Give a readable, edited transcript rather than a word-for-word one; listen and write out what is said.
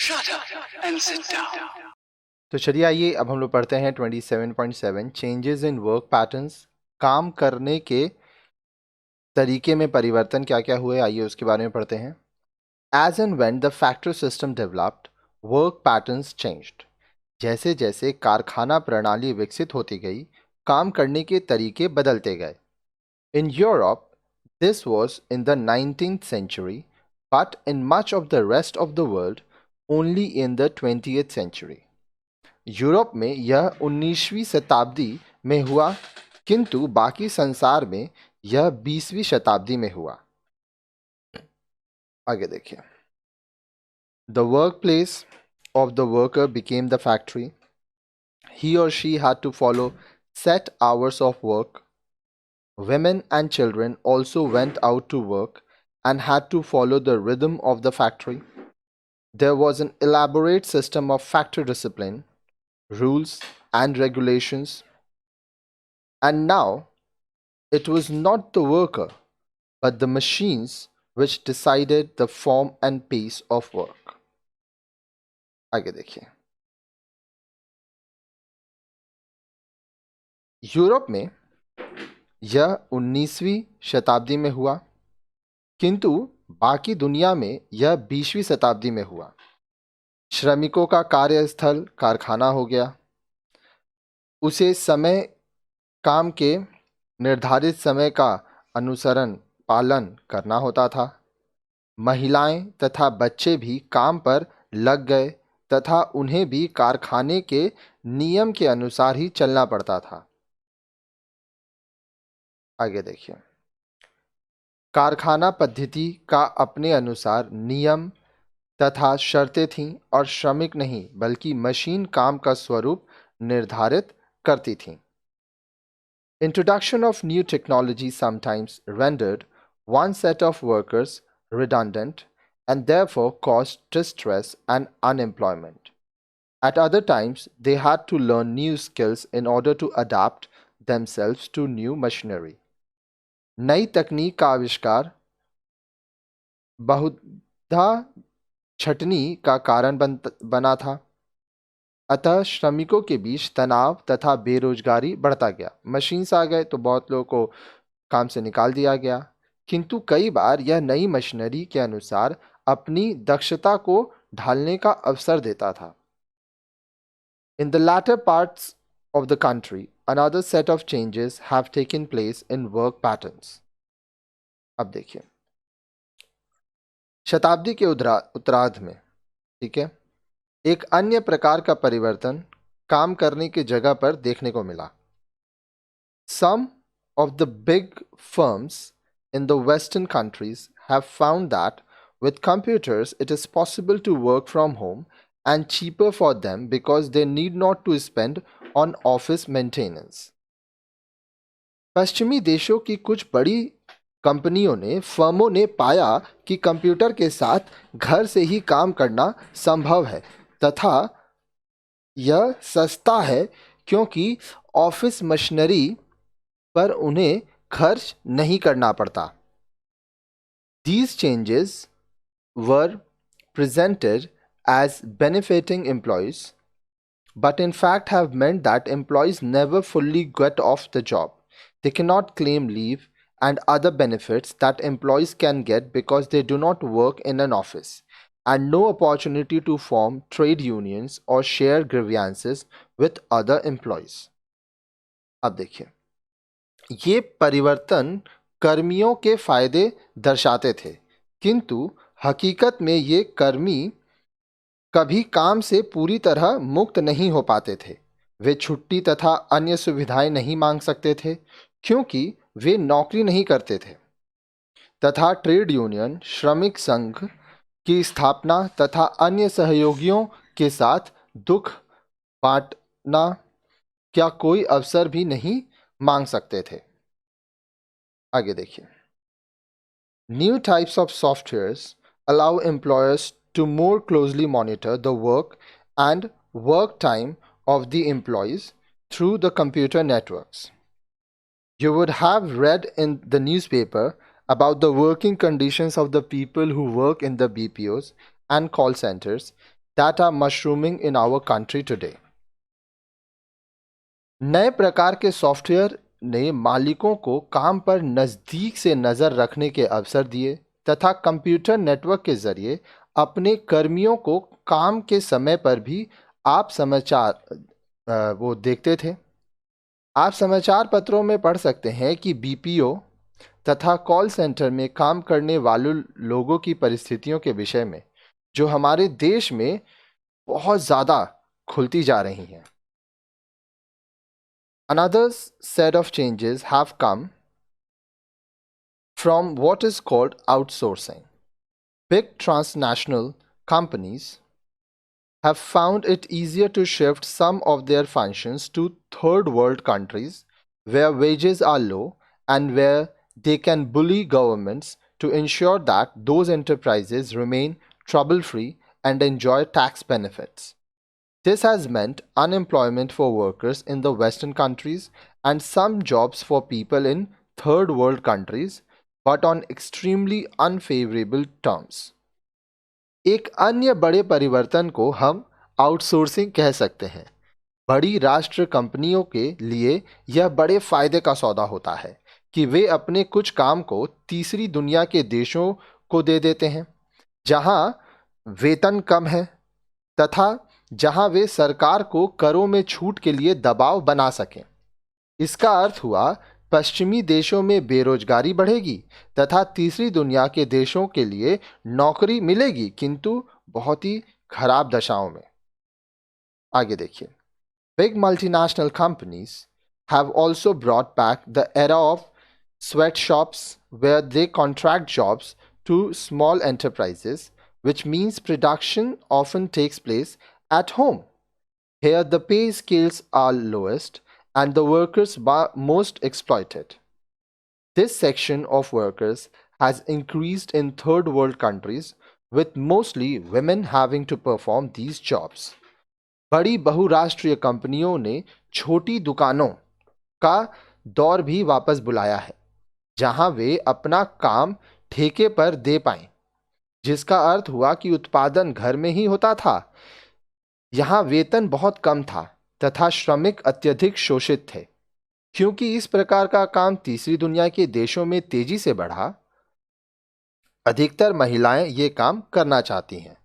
Shut up and sit down. तो चलिए आइए अब हम लोग पढ़ते हैं 27.7 चेंजेस इन वर्क पैटर्न्स। काम करने के तरीके में परिवर्तन क्या क्या हुए, आइए उसके बारे में पढ़ते हैं। As and when the factory system developed, work patterns changed. जैसे जैसे कारखाना प्रणाली विकसित होती गई, काम करने के तरीके बदलते गए। In Europe this was in the 19th century, but in much of the rest of the world only in the 20th century. Europe में यह 19वीं शताब्दी में हुआ, किंतु बाकी संसार में यह 20वीं शताब्दी में हुआ। आगे देखिए। The workplace of the worker became the factory. He or she had to follow set hours of work. Women and children also went out to work and had to follow the rhythm of the factory. There was an elaborate system of factory discipline, rules, and regulations. And now it was not the worker, but the machines which decided the form and pace of work. आगे देखिए। Europe में यह 19वीं शताब्दी में हुआ, किंतु बाकी दुनिया में यह 20वीं शताब्दी में हुआ। श्रमिकों का कार्यस्थल कारखाना हो गया। उसे समय काम के निर्धारित समय का अनुसरण पालन करना होता था। महिलाएं तथा बच्चे भी काम पर लग गए तथा उन्हें भी कारखाने के नियम के अनुसार ही चलना पड़ता था। आगे देखिए। कारखाना पद्धति का अपने अनुसार नियम तथा शर्तें थीं और श्रमिक नहीं बल्कि मशीन काम का स्वरूप निर्धारित करती थीं। Introduction of new technology sometimes rendered one set of workers redundant and therefore caused distress and unemployment. At other times, they had to learn new skills in order to adapt themselves to new machinery. नई तकनीक का आविष्कार बहुधा छटनी का कारण बना था। अतः श्रमिकों के बीच तनाव तथा बेरोजगारी बढ़ता गया। मशीन्स आ गए तो बहुत लोगों को काम से निकाल दिया गया, किंतु कई बार यह नई मशीनरी के अनुसार अपनी दक्षता को ढालने का अवसर देता था। In the latter parts of the country, another set of changes have taken place in work patterns. अब देखिए शताब्दी के उत्तरार्ध में, ठीक है, एक अन्य प्रकार का परिवर्तन काम करने की जगह पर देखने को मिला। Some of the big firms in the Western countries have found that with computers it is possible to work from home and cheaper for them because they need not to spend on office maintenance. पश्चिमी देशों की कुछ बड़ी कंपनियों ने फर्मों ने पाया कि कंप्यूटर के साथ घर से ही काम करना संभव है तथा यह सस्ता है क्योंकि ऑफिस मशीनरी पर उन्हें खर्च नहीं करना पड़ता। These changes were presented as benefiting employees, but in fact have meant that employees never fully get off the job. They cannot claim leave and other benefits that employees can get because they do not work in an office, and no opportunity to form trade unions or share grievances with other employees. अब देखिए, ये परिवर्तन कर्मियों के फायदे दर्शाते थे, किंतु हकीकत में ये कर्मी कभी काम से पूरी तरह मुक्त नहीं हो पाते थे। वे छुट्टी तथा अन्य सुविधाएं नहीं मांग सकते थे क्योंकि वे नौकरी नहीं करते थे तथा ट्रेड यूनियन, श्रमिक संघ की स्थापना तथा अन्य सहयोगियों के साथ दुख बांटना क्या कोई अवसर भी नहीं मांग सकते थे। आगे देखिए। New types of softwares allow employers to more closely monitor the work and work time of the employees through the computer networks. You would have read in the newspaper about the working conditions of the people who work in the BPOs and call centers. that are mushrooming in our country today. नए प्रकार के software ने मालिकों को काम पर नज़दीक से नज़र रखने के अवसर दिए तथा कंप्यूटर नेटवर्क के जरिए अपने कर्मियों को काम के समय पर भी आप वो देखते थे। आप समाचार पत्रों में पढ़ सकते हैं कि बीपीओ तथा कॉल सेंटर में काम करने वाले लोगों की परिस्थितियों के विषय में जो हमारे देश में बहुत ज़्यादा खुलती जा रही हैं। Another set of changes have come from what is called outsourcing. Big transnational companies have found it easier to shift some of their functions to third world countries where wages are low and where they can bully governments to ensure that those enterprises remain trouble free and enjoy tax benefits. This has meant unemployment for workers in the Western countries and some jobs for people in third world countries, but on extremely unfavorable terms. एक अन्य बड़े परिवर्तन को हम outsourcing कह सकते हैं। बड़ी राष्ट्र कंपनियों के लिए यह बड़े फायदे का सौदा होता है कि वे अपने कुछ काम को तीसरी दुनिया के देशों को दे देते हैं जहां वेतन कम है तथा जहां वे सरकार को करों में छूट के लिए दबाव बना सकें। इसका अर्थ हुआ पश्चिमी देशों में बेरोजगारी बढ़ेगी तथा तीसरी दुनिया के देशों के लिए नौकरी मिलेगी, किंतु बहुत ही खराब दशाओं में। आगे देखिए, big multinational companies have also brought back the era of sweatshops where they contract jobs to small enterprises, which means production often takes place at home. Here, the pay scales are lowest and the workers are most exploited. This section of workers has increased in third world countries, with mostly women having to perform these jobs. बड़ी बहुराष्ट्रीय कंपनियों ने छोटी दुकानों का दौर भी वापस बुलाया है जहां वे अपना काम ठेके पर दे पाएं, जिसका अर्थ हुआ कि उत्पादन घर में ही होता था। यहाँ वेतन बहुत कम था तथा श्रमिक अत्यधिक शोषित थे। क्योंकि इस प्रकार का काम तीसरी दुनिया के देशों में तेजी से बढ़ा, अधिकतर महिलाएं ये काम करना चाहती हैं।